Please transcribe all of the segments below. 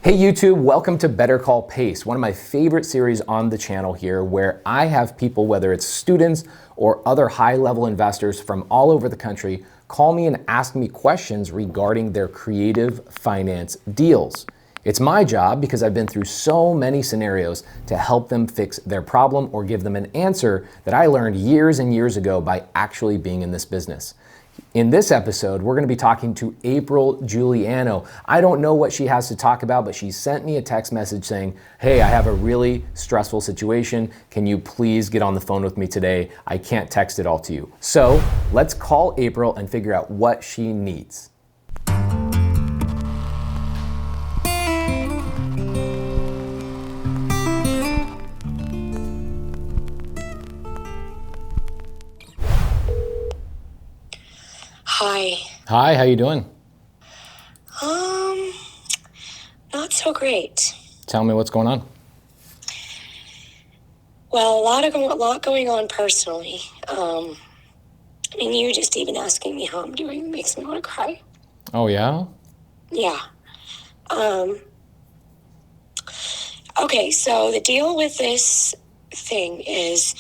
Hey YouTube, welcome to Better Call Pace, one of my favorite series on the channel here, where I have people, whether it's students or other high-level investors from all over the country, call me and ask me questions regarding their creative finance deals. It's my job, because I've been through so many scenarios, to help them fix their problem or give them an answer that I learned years and years ago by actually being in this business. In this episode, we're going to be talking to April Juliano. I don't know what she has to talk about, but she sent me a text message saying, hey, I have a really stressful situation. Can you please get on the phone with me today? I can't text it all to you. So let's call April and figure out what she needs. Hi. Hi, how you doing? Not so great. Tell me what's going on. Well, a lot going on personally. You just even asking me how I'm doing makes me want to cry. Oh yeah? Yeah. Okay, so the deal with this thing is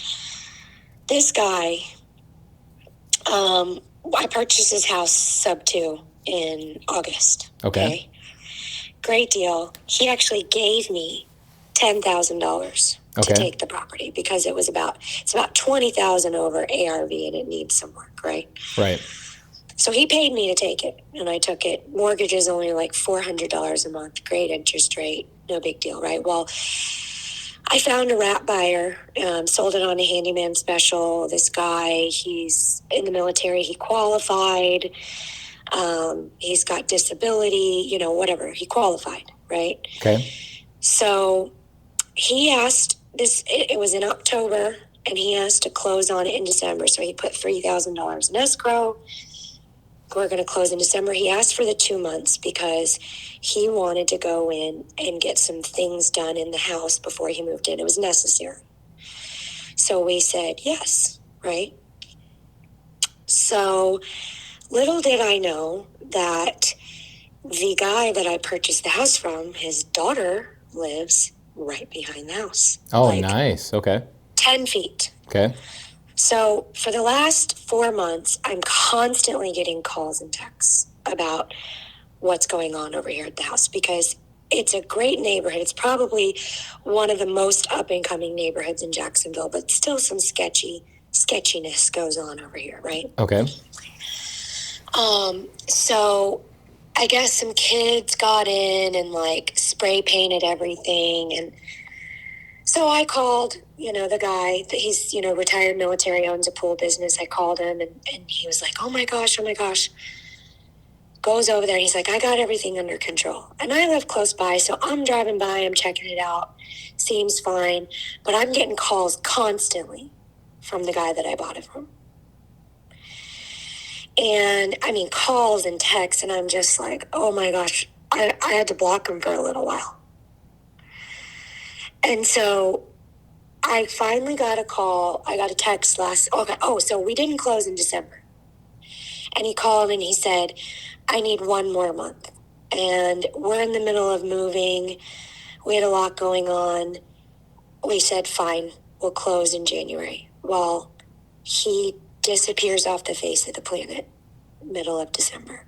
this guy, I purchased his house Subto in August. Okay. Great deal. He actually gave me $10,000 to take the property because it's about $20,000 over ARV and it needs some work, right? Right. So he paid me to take it, and I took it. Mortgage is only like $400 a month, great interest rate, no big deal, right? Well, I found a rat buyer, sold it on a handyman special. This guy, he's in the military, he qualified. He's got disability, whatever. He qualified, right? Okay. So he asked this, it was in October, and he asked to close on it in December. So he put $3,000 in escrow. We're going to close in December. He asked for the 2 months because he wanted to go in and get some things done in the house before he moved in. It was necessary. So we said yes, right? So little did I know that the guy that I purchased the house from, his daughter lives right behind the house. Oh, nice. Okay. 10 feet. Okay. So for the last 4 months, I'm constantly getting calls and texts about what's going on over here at the house because it's a great neighborhood. It's probably one of the most up-and-coming neighborhoods in Jacksonville, but still some sketchiness goes on over here, right? Okay. So I guess some kids got in and spray painted everything. And so I called, the guy that he's, retired military, owns a pool business. I called him and he was like, oh my gosh. Goes over there and he's like, I got everything under control. And I live close by, so I'm driving by, I'm checking it out. Seems fine. But I'm getting calls constantly from the guy that I bought it from. And calls and texts, and I'm just like, oh my gosh, I had to block him for a little while. And so I finally got a call. I got a text so we didn't close in December. And he called and he said, I need 1 more month. And we're in the middle of moving. We had a lot going on. We said, fine, we'll close in January. Well, he disappears off the face of the planet, middle of December.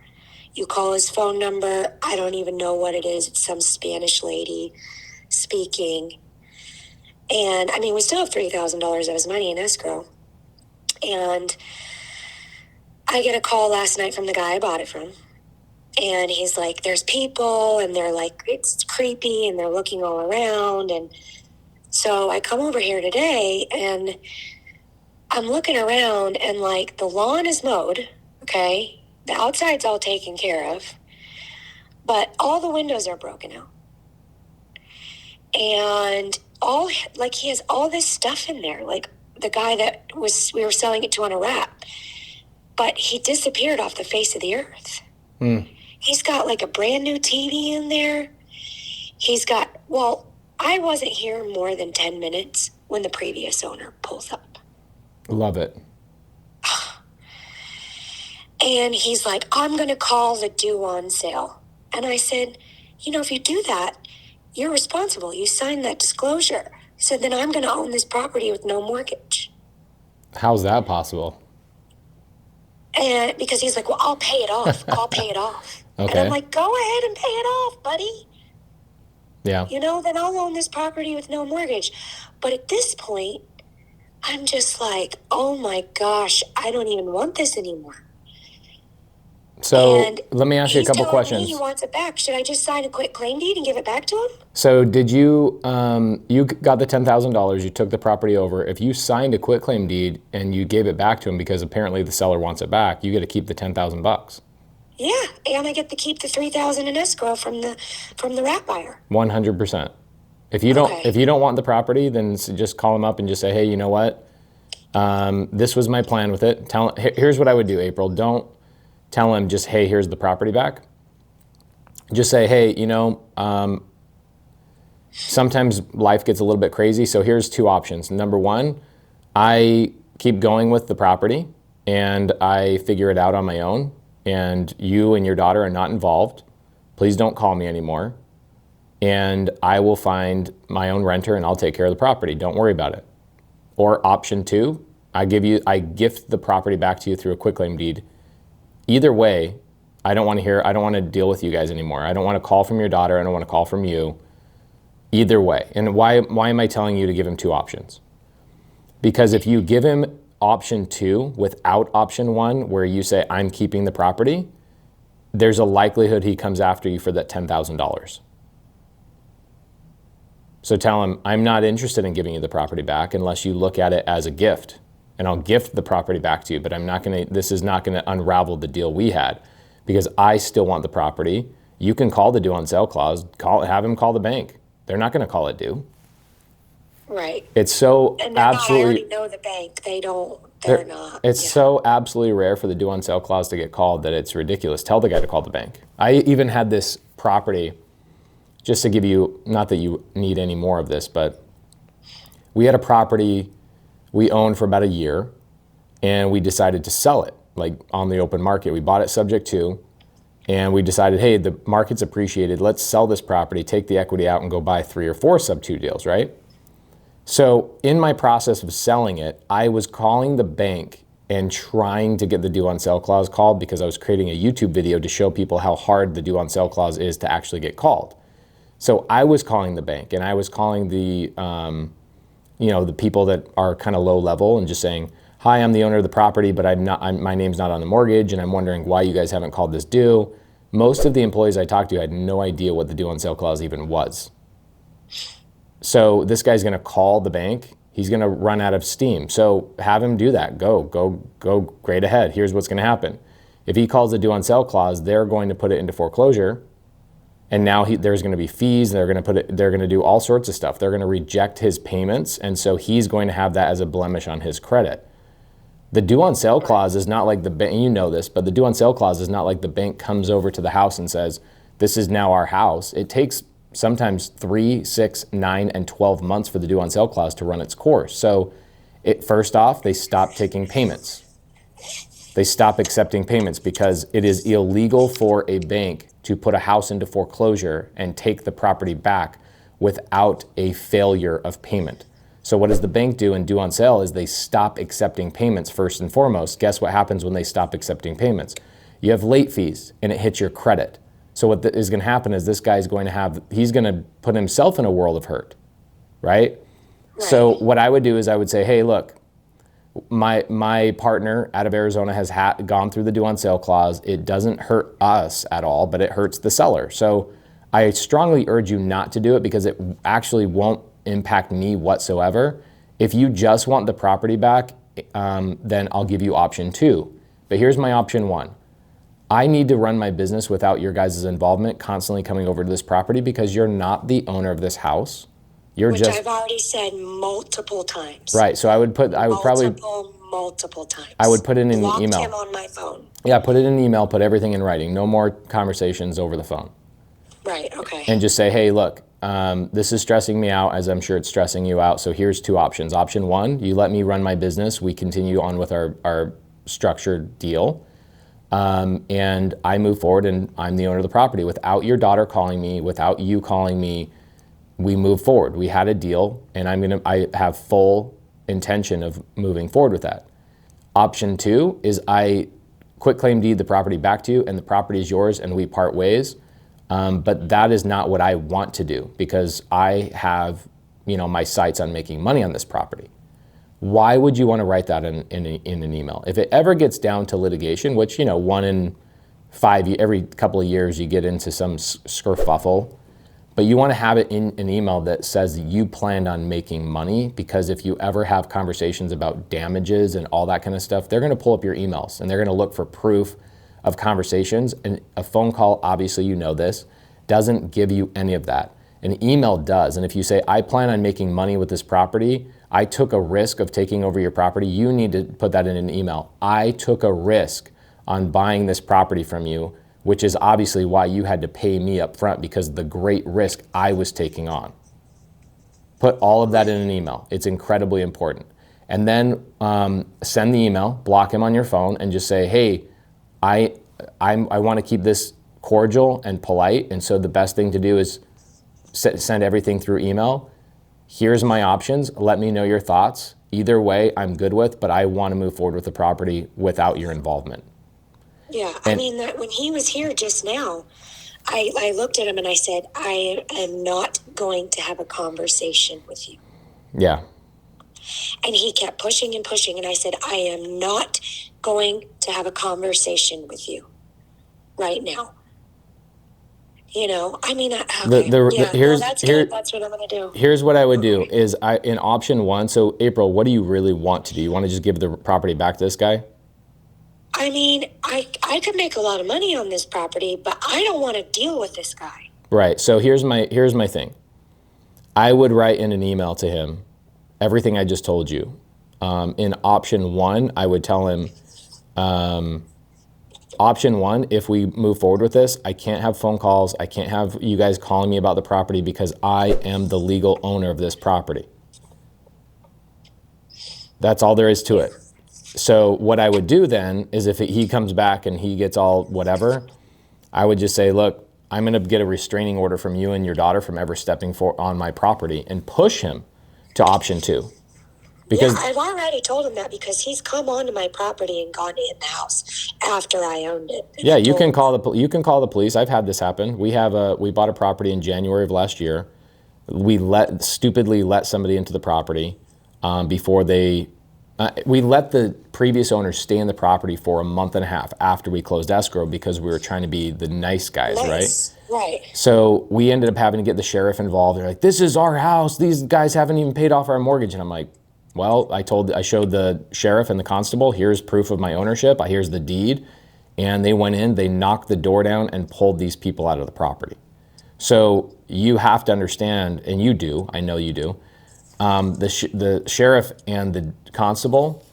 You call his phone number, I don't even know what it is. It's some Spanish lady speaking. And we still have $3,000 of his money in escrow. And I get a call last night from the guy I bought it from. And he's like, there's people, and they're like, it's creepy, and they're looking all around. And so I come over here today, and I'm looking around, and the lawn is mowed, okay? The outside's all taken care of, but all the windows are broken out. And he has all this stuff in there, the guy that we were selling it to on a wrap, but he disappeared off the face of the earth. He's got a brand new TV in there. I wasn't here more than 10 minutes when the previous owner pulls up. Love it. And he's like, I'm going to call the due on sale. And I said, if you do that, you're responsible. You signed that disclosure. So then I'm going to own this property with no mortgage. How's that possible? And because he's like, well, I'll pay it off. I'll pay it off. Okay. And I'm like, go ahead and pay it off, buddy. Yeah. Then I'll own this property with no mortgage. But at this point, I'm just like, oh my gosh, I don't even want this anymore. So And let me ask you a couple questions. Me he wants it back. Should I just sign a quick claim deed and give it back to him? So did you, you got the $10,000, you took the property over. If you signed a quit claim deed and you gave it back to him because apparently the seller wants it back, you get to keep the $10,000. Yeah, and I get to keep the $3,000 in escrow from the rat buyer. 100%. If you don't want the property, then just call him up and just say, hey, you know what? This was my plan with it. Here's what I would do, April. Don't tell him just, hey, here's the property back. Just say, hey, sometimes life gets a little bit crazy, so here's two options. Number one, I keep going with the property and I figure it out on my own, and you and your daughter are not involved. Please don't call me anymore. And I will find my own renter and I'll take care of the property. Don't worry about it. Or option two, I gift the property back to you through a quitclaim deed. Either way, I don't want to deal with you guys anymore. I don't want to call from your daughter. I don't want to call from you. Either way. And why am I telling you to give him two options? Because if you give him option two without option one, where you say, I'm keeping the property, there's a likelihood he comes after you for that $10,000. So tell him, I'm not interested in giving you the property back unless you look at it as a gift. And I'll gift the property back to you, but this is not gonna unravel the deal we had, because I still want the property. You can call the due on sale clause, have him call the bank. They're not gonna call it due. Right. It's so and absolutely. I already know the bank. They're not. It's so absolutely rare for the due on sale clause to get called that it's ridiculous. Tell the guy to call the bank. I even had this property, just to give you, not that you need any more of this, but we had a property we owned for about a year and we decided to sell it, like on the open market. We bought it subject to, and we decided, hey, the market's appreciated. Let's sell this property, take the equity out and go buy 3 or 4 Subto deals, right? So in my process of selling it, I was calling the bank and trying to get the due on sale clause called, because I was creating a YouTube video to show people how hard the due on sale clause is to actually get called. So I was calling the bank and I was calling the people that are kind of low level and just saying, hi, I'm the owner of the property, but my name's not on the mortgage, and I'm wondering why you guys haven't called this due. Most of the employees I talked to had no idea what the due on sale clause even was. So this guy's gonna call the bank. He's gonna run out of steam. So have him do that. Go great ahead. Here's what's gonna happen. If he calls the due on sale clause, they're going to put it into foreclosure. And now there's going to be fees. They're going to do all sorts of stuff. They're going to reject his payments, and so he's going to have that as a blemish on his credit. The due on sale clause is not like the bank. You know this, but the due on sale clause is not like the bank comes over to the house and says, "This is now our house." It takes sometimes 3, 6, 9, and 12 months for the due on sale clause to run its course. So, first off, they stop taking payments. They stop accepting payments because it is illegal for a bank to put a house into foreclosure and take the property back without a failure of payment. So what does the bank do in due on sale is they stop accepting payments first and foremost. Guess what happens when they stop accepting payments? You have late fees and it hits your credit. So what is going to happen is this guy's he's going to put himself in a world of hurt, right? So what I would do is I would say, hey, look, my partner out of Arizona has gone through the due on sale clause. It doesn't hurt us at all, but it hurts the seller. So I strongly urge you not to do it because it actually won't impact me whatsoever. If you just want the property back, then I'll give you option 2. But here's my option 1. I need to run my business without your guys' involvement constantly coming over to this property because you're not the owner of this house. Which I've already said multiple times. Right. So I would probably multiple times. I would put it in an email. Blocked him on my phone. Yeah, put it in an email, put everything in writing. No more conversations over the phone. Right, okay. And just say, hey, look, this is stressing me out as I'm sure it's stressing you out. So here's 2 options. Option 1, you let me run my business. We continue on with our structured deal. and I move forward and I'm the owner of the property. Without your daughter calling me, without you calling me, we move forward. We had a deal, and I have full intention of moving forward with that. Option 2 is I quitclaim deed the property back to you, and the property is yours, and we part ways. But that is not what I want to do, because I have, my sights on making money on this property. Why would you want to write that in an email? If it ever gets down to litigation, which, 1 in 5, every couple of years you get into some skerfuffle, but you want to have it in an email that says you planned on making money, because if you ever have conversations about damages and all that kind of stuff, they're going to pull up your emails and they're going to look for proof of conversations. And a phone call, obviously this, doesn't give you any of that. An email does. And if you say, I plan on making money with this property, I took a risk of taking over your property, you need to put that in an email. I took a risk on buying this property from you, which is obviously why you had to pay me up front, because of the great risk I was taking on. Put all of that in an email. It's incredibly important. And then send the email, block him on your phone, and just say, hey, I want to keep this cordial and polite, and so the best thing to do is send everything through email. Here's my options. Let me know your thoughts. Either way, I'm good with, but I want to move forward with the property without your involvement. Yeah, when he was here just now, I looked at him and I said, I am not going to have a conversation with you. Yeah. And he kept pushing and pushing, and I said, I am not going to have a conversation with you right now. Okay. That's good. That's what I'm going to do. Here's what I would do is in option 1, so April, what do you really want to do? You want to just give the property back to this guy? I could make a lot of money on this property, but I don't want to deal with this guy. Right. So here's my thing. I would write in an email to him everything I just told you. In option 1, I would tell him, option 1, if we move forward with this, I can't have phone calls. I can't have you guys calling me about the property, because I am the legal owner of this property. That's all there is to it. So what I would do then is, if he comes back and he gets all whatever, I would just say, look, I'm going to get a restraining order from you and your daughter from ever stepping on my property, and push him to option 2. Because I've already told him that, because he's come onto my property and gone in the house after I owned it. Yeah, you can call the police. I've had this happen. We bought a property in January of last year. We stupidly let somebody into the property before they. We let the previous owner stay in the property for a month and a half after we closed escrow, because we were trying to be the nice guys, right? So we ended up having to get the sheriff involved. They're like, this is our house. These guys haven't even paid off our mortgage. And I'm like, well, I showed the sheriff and the constable, here's proof of my ownership. Here's the deed. And they went in, they knocked the door down and pulled these people out of the property. So you have to understand, and you do, I know you do, the sheriff and the constable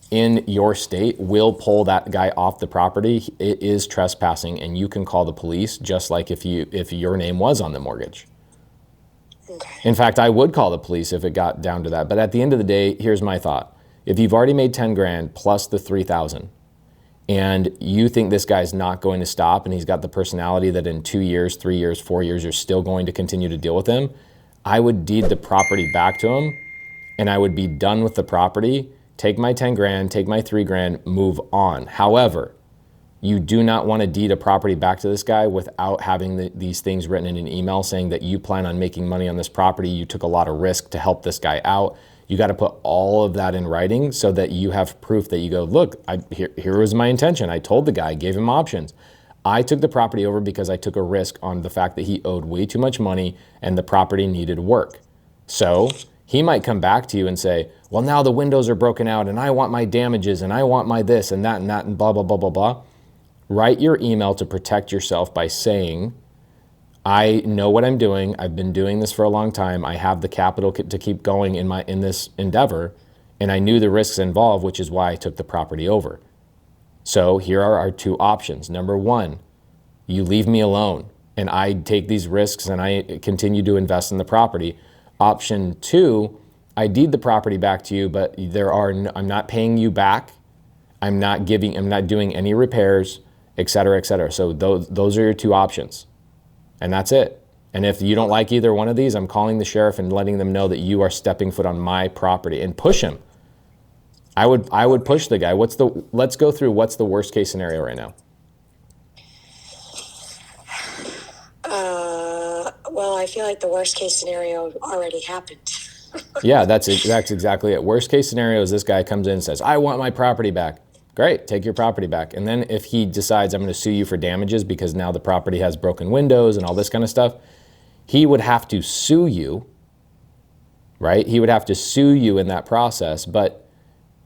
in your state will pull that guy off the property. It is trespassing, and you can call the police, just like if your name was on the mortgage. Okay. In fact, I would call the police if it got down to that. But at the end of the day, here's my thought. If you've already made 10 grand plus the 3,000, and you think this guy's not going to stop, and he's got the personality that in 2 years, 3 years, 4 years, you're still going to continue to deal with him, I would deed the property back to him, and I would be done with the property, take my 10 grand, take my 3 grand, move on. However, you do not want to deed a property back to this guy without having these things written in an email saying that you plan on making money on this property. You took a lot of risk to help this guy out. You got to put all of that in writing so that you have proof that you go, look, here was my intention. I told the guy, gave him options. I took the property over because I took a risk on the fact that he owed way too much money and the property needed work. So he might come back to you and say, well, now the windows are broken out and I want my damages and I want my this and that and blah, blah, blah, blah, blah. Write your email to protect yourself by saying, I know what I'm doing. I've been doing this for a long time. I have the capital to keep going in this endeavor, and I knew the risks involved, which is why I took the property over. So here are our 2 options. Number 1, you leave me alone, and I take these risks and I continue to invest in the property. Option 2, I deed the property back to you, but I'm not paying you back. I'm not doing any repairs. et cetera, et cetera. So those are your two options, and that's it. And if you don't like either one of these, I'm calling the sheriff and letting them know that you are stepping foot on my property, and push him. I would push the guy. Let's go through what's the worst case scenario right now. Well, I feel like the worst case scenario already happened. Yeah, that's exactly it. Worst case scenario is this guy comes in and says, I want my property back. Great, take your property back. And then if he decides I'm going to sue you for damages because now the property has broken windows and all this kind of stuff, he would have to sue you, right? He would have to sue you in that process, but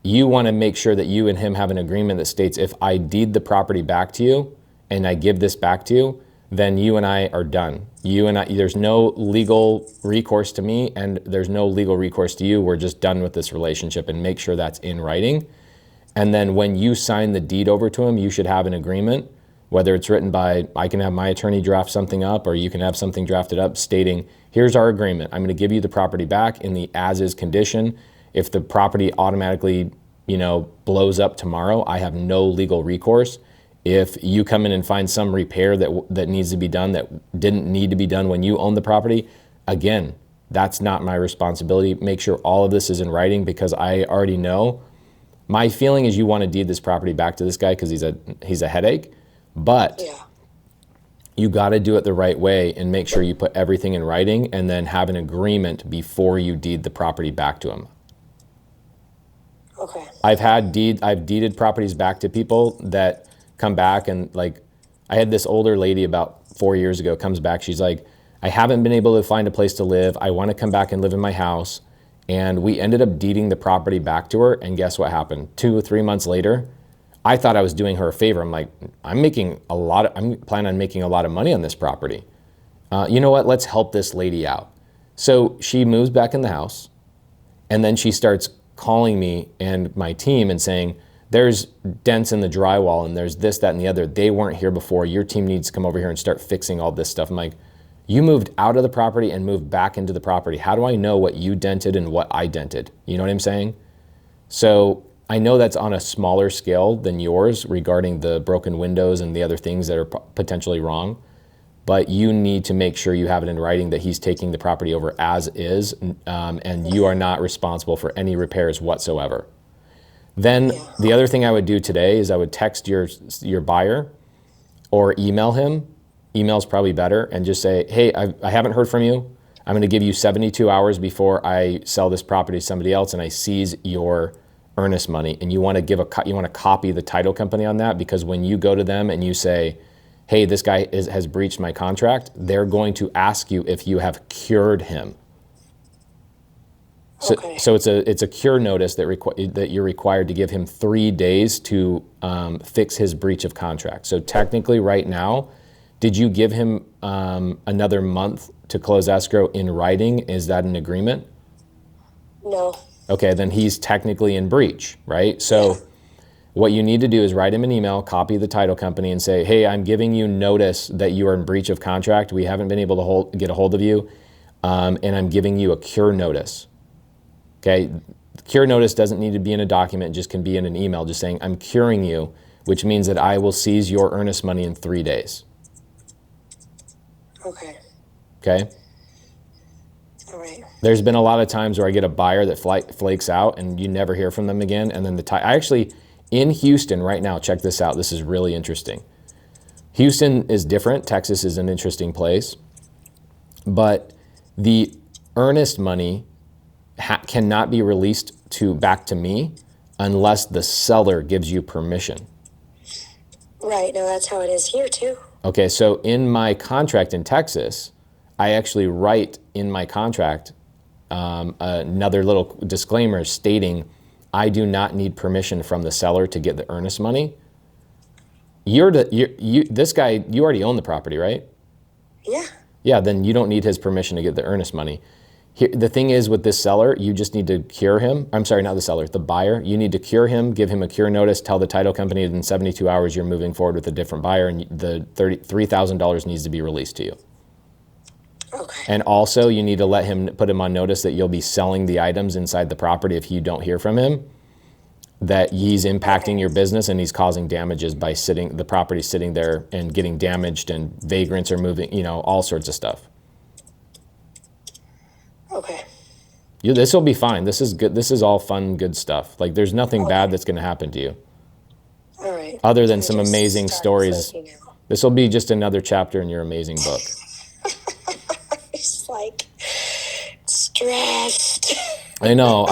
you want to make sure that you and him have an agreement that states if I deed the property back to you and I give this back to you, then you and I are done. You and I, there's no legal recourse to me and there's no legal recourse to you. We're just done with this relationship, and make sure that's in writing. And then when you sign the deed over to him, you should have an agreement, whether it's written by, I can have my attorney draft something up, or you can have something drafted up stating, here's our agreement. I'm going to give you the property back in the as-is condition. If the property automatically, blows up tomorrow, I have no legal recourse. If you come in and find some repair that needs to be done that didn't need to be done when you own the property, again, that's not my responsibility. Make sure all of this is in writing, because I already know. My feeling is you want to deed this property back to this guy because he's a headache, but Yeah. you got to do it the right way and make sure you put everything in writing and then have an agreement before you deed the property back to him. Okay. I've deeded properties back to people that come back, and like, I had this older lady about 4 years ago comes back. She's like, I haven't been able to find a place to live. I want to come back and live in my house. And we ended up deeding the property back to her. And guess what happened? 2 or 3 months later, I thought I was doing her a favor. I'm like, I'm planning on making a lot of money on this property. You know what? Let's help this lady out. So she moves back in the house, and then she starts calling me and my team and saying, there's dents in the drywall and there's this, that, and the other. They weren't here before. Your team needs to come over here and start fixing all this stuff. I'm like, you moved out of the property and moved back into the property. How do I know what you dented and what I dented? You know what I'm saying? So I know that's on a smaller scale than yours regarding the broken windows and the other things that are potentially wrong. But you need to make sure you have it in writing that he's taking the property over as is, and you are not responsible for any repairs whatsoever. Then the other thing I would do today is I would text your buyer or email him. Email's probably better, and just say, hey, I haven't heard from you. I'm going to give you 72 hours before I sell this property to somebody else and I seize your earnest money. And you want to copy the title company on that, because when you go to them and you say, hey, this guy has breached my contract, they're going to ask you if you have cured him. So it's a cure notice that you're required to give him 3 days to fix his breach of contract. So technically right now, did you give him another month to close escrow in writing? Is that an agreement? No. Okay, then he's technically in breach, right? So what you need to do is write him an email, copy the title company, and say, hey, I'm giving you notice that you are in breach of contract. We haven't been able to get a hold of you, and I'm giving you a cure notice. Okay, the cure notice doesn't need to be in a document, it just can be in an email, just saying, I'm curing you, which means that I will seize your earnest money in 3 days. Okay. Okay? All right. There's been a lot of times where I get a buyer that flakes out and you never hear from them again. And then I actually, in Houston right now, check this out. This is really interesting. Houston is different. Texas is an interesting place. But the earnest money cannot be released back to me unless the seller gives you permission. Right. No, that's how it is here too. Okay, so in my contract in Texas, I actually write in my contract another little disclaimer stating I do not need permission from the seller to get the earnest money. This guy, you already own the property, right? Yeah. Yeah, then you don't need his permission to get the earnest money. The thing is with this seller, you just need to cure him. I'm sorry, not the seller, the buyer. You need to cure him, give him a cure notice, tell the title company in 72 hours you're moving forward with a different buyer, and the $3,000 needs to be released to you. Okay. And also you need to put him on notice that you'll be selling the items inside the property if you don't hear from him. that he's impacting your business and he's causing damages by the property sitting there and getting damaged, and vagrants are moving, all sorts of stuff. Okay. This will be fine. This is good. This is all fun, good stuff. Like, there's nothing bad that's going to happen to you. All right. Other than some amazing stories. This will be just another chapter in your amazing book. It's like stressed. I know.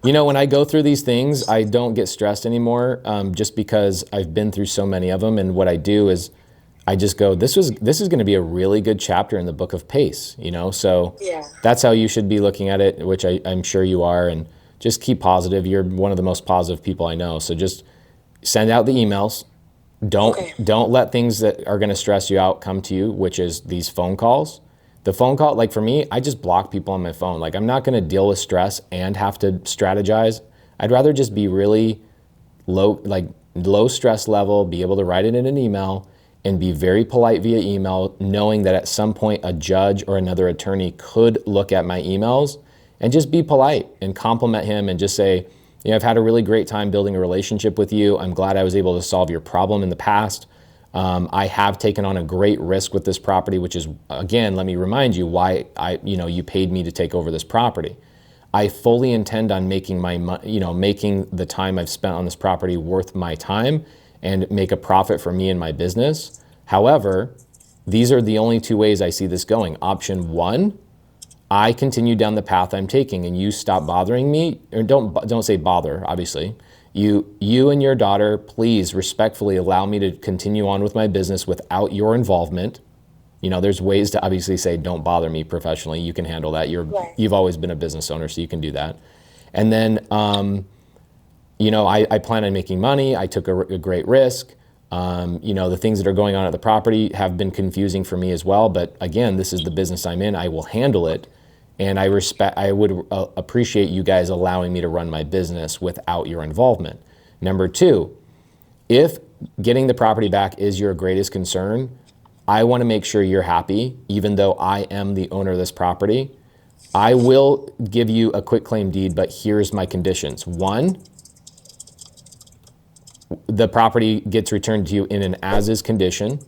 When I go through these things, I don't get stressed anymore, just because I've been through so many of them. And what I do is I just go, this is going to be a really good chapter in the book of pace, So yeah. That's how you should be looking at it, which I'm sure you are. And just keep positive. You're one of the most positive people I know. So just send out the emails. Don't let things that are going to stress you out come to you, which is these phone calls. The phone call, like for me, I just block people on my phone. Like, I'm not going to deal with stress and have to strategize. I'd rather just be really low stress level, be able to write it in an email and be very polite via email, knowing that at some point a judge or another attorney could look at my emails, and just be polite and compliment him and just say, I've had a really great time building a relationship with you. I'm glad I was able to solve your problem in the past. I have taken on a great risk with this property, which is, again, let me remind you why you paid me to take over this property. I fully intend on making making the time I've spent on this property worth my time and make a profit for me and my business. However, these are the only two ways I see this going. Option one, I continue down the path I'm taking and you stop bothering me, or don't say bother, obviously. You and your daughter, please respectfully allow me to continue on with my business without your involvement. There's ways to obviously say, don't bother me professionally. You can handle that. You've always been a business owner, so you can do that. And then, I plan on making money. I took a great risk. The things that are going on at the property have been confusing for me as well. But again, this is the business I'm in. I will handle it. And I would appreciate you guys allowing me to run my business without your involvement. Number two, if getting the property back is your greatest concern, I want to make sure you're happy, even though I am the owner of this property. I will give you a quitclaim deed, but here's my conditions. One, the property gets returned to you in an as-is condition.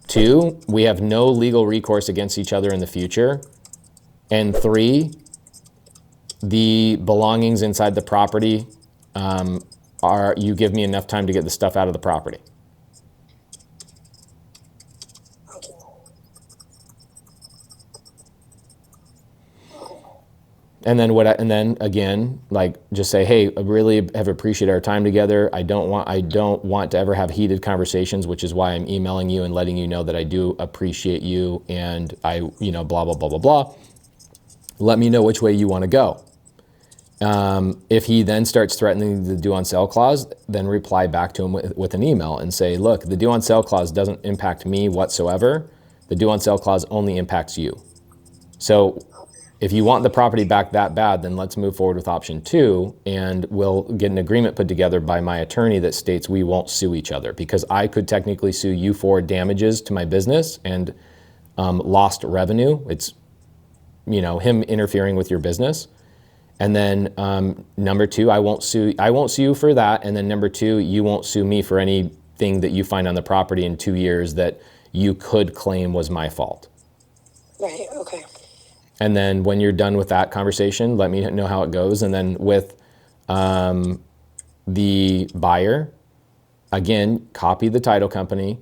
Two, we have no legal recourse against each other in the future. And three, the belongings inside the property you give me enough time to get the stuff out of the property. And then again, just say, hey, I really have appreciated our time together. I don't want to ever have heated conversations, which is why I'm emailing you and letting you know that I do appreciate you, and I, blah, blah, blah, blah, blah. Let me know which way you want to go. If he then starts threatening the due on sale clause, then reply back to him with an email and say, look, the due on sale clause doesn't impact me whatsoever. The due on sale clause only impacts you. So if you want the property back that bad, then let's move forward with option two, and we'll get an agreement put together by my attorney that states we won't sue each other, because I could technically sue you for damages to my business and lost revenue. It's him interfering with your business. And then number two, I won't sue you for that. And then number two, you won't sue me for anything that you find on the property in 2 years that you could claim was my fault. Right, okay. And then when you're done with that conversation, let me know how it goes. And then with the buyer, again, copy the title company.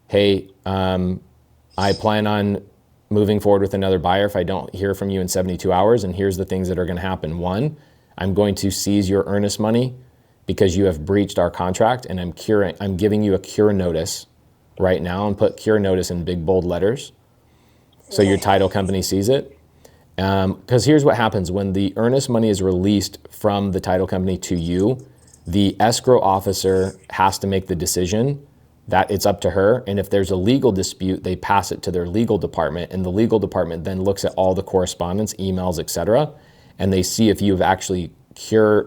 Hey, I plan on moving forward with another buyer if I don't hear from you in 72 hours. And here's the things that are going to happen. One, I'm going to seize your earnest money because you have breached our contract, and I'm giving you a cure notice right now, and put cure notice in big bold letters so your title company sees it. Because here's what happens when the earnest money is released from the title company to you. The escrow officer has to make the decision that it's up to her. And if there's a legal dispute, they pass it to their legal department, and the legal department then looks at all the correspondence, emails, etc., and they see if you've actually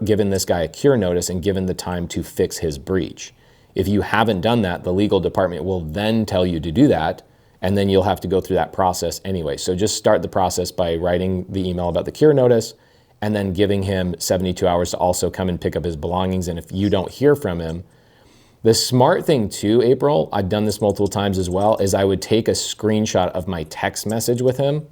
given this guy a cure notice and given the time to fix his breach. If you haven't done that, the legal department will then tell you to do that, and then you'll have to go through that process anyway. So just start the process by writing the email about the cure notice, and then giving him 72 hours to also come and pick up his belongings. And if you don't hear from him, the smart thing too, April, I've done this multiple times as well, is I would take a screenshot of my text message with him.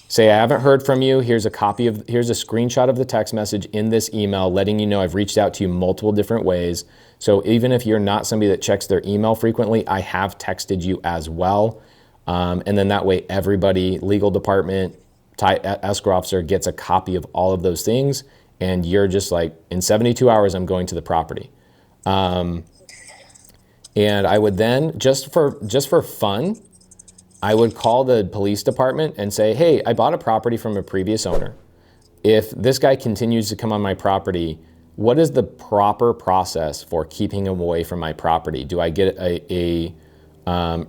Say, I haven't heard from you. Here's a screenshot of the text message in this email letting you know I've reached out to you multiple different ways. So even if you're not somebody that checks their email frequently, I have texted you as well. And then that way everybody, legal department, escrow officer gets a copy of all of those things. And you're just like, in 72 hours, I'm going to the property. And I would then, just for fun, I would call the police department and say, hey, I bought a property from a previous owner. If this guy continues to come on my property, what is the proper process for keeping him away from my property? Do I get a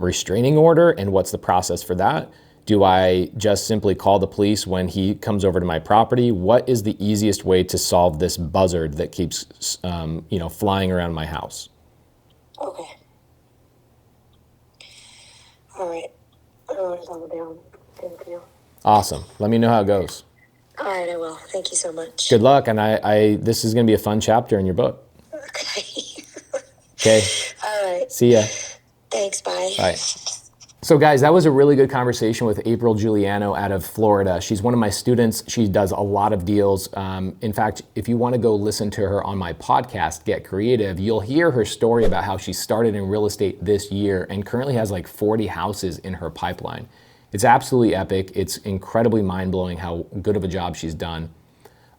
restraining order, and what's the process for that? Do I just simply call the police when he comes over to my property? What is the easiest way to solve this buzzard that keeps flying around my house? Okay. All right. I wrote it all down. Thank you. Awesome. Let me know how it goes. All right, I will. Thank you so much. Good luck, and this is going to be a fun chapter in your book. Okay. Okay. All right. See ya. Thanks. Bye. Bye. So guys, that was a really good conversation with April Juliano out of Florida. She's one of my students. She does a lot of deals. In fact, if you want to go listen to her on my podcast, Get Creative, you'll hear her story about how she started in real estate this year and currently has like 40 houses in her pipeline. It's absolutely epic. It's incredibly mind-blowing how good of a job she's done.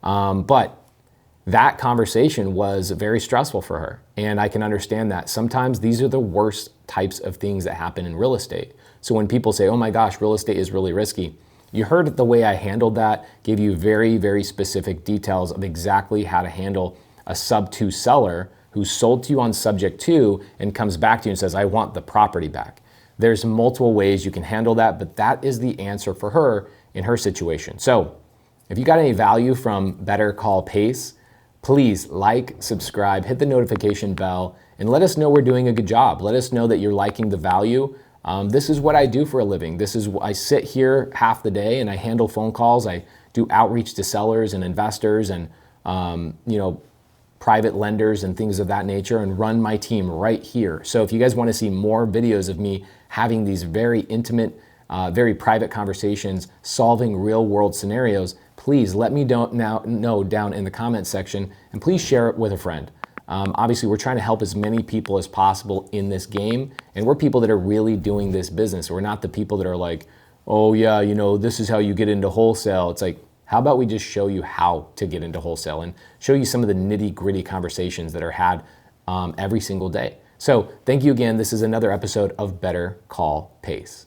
But that conversation was very stressful for her. And I can understand that. Sometimes these are the worst types of things that happen in real estate. So when people say, oh my gosh, real estate is really risky, you heard the way I handled that, gave you very, very specific details of exactly how to handle a Subto seller who sold to you on subject to and comes back to you and says, I want the property back. There's multiple ways you can handle that, but that is the answer for her in her situation. So if you got any value from Better Call Pace, please like, subscribe, hit the notification bell, and let us know we're doing a good job. Let us know that you're liking the value. This is what I do for a living. I sit here half the day and I handle phone calls. I do outreach to sellers and investors and private lenders and things of that nature, and run my team right here. So if you guys want to see more videos of me having these very intimate, very private conversations, solving real world scenarios, please let me know down in the comments section, and please share it with a friend. Obviously, we're trying to help as many people as possible in this game, and we're people that are really doing this business. We're not the people that are like, oh yeah, this is how you get into wholesale. It's like, how about we just show you how to get into wholesale and show you some of the nitty-gritty conversations that are had every single day. So thank you again. This is another episode of Better Call Pace.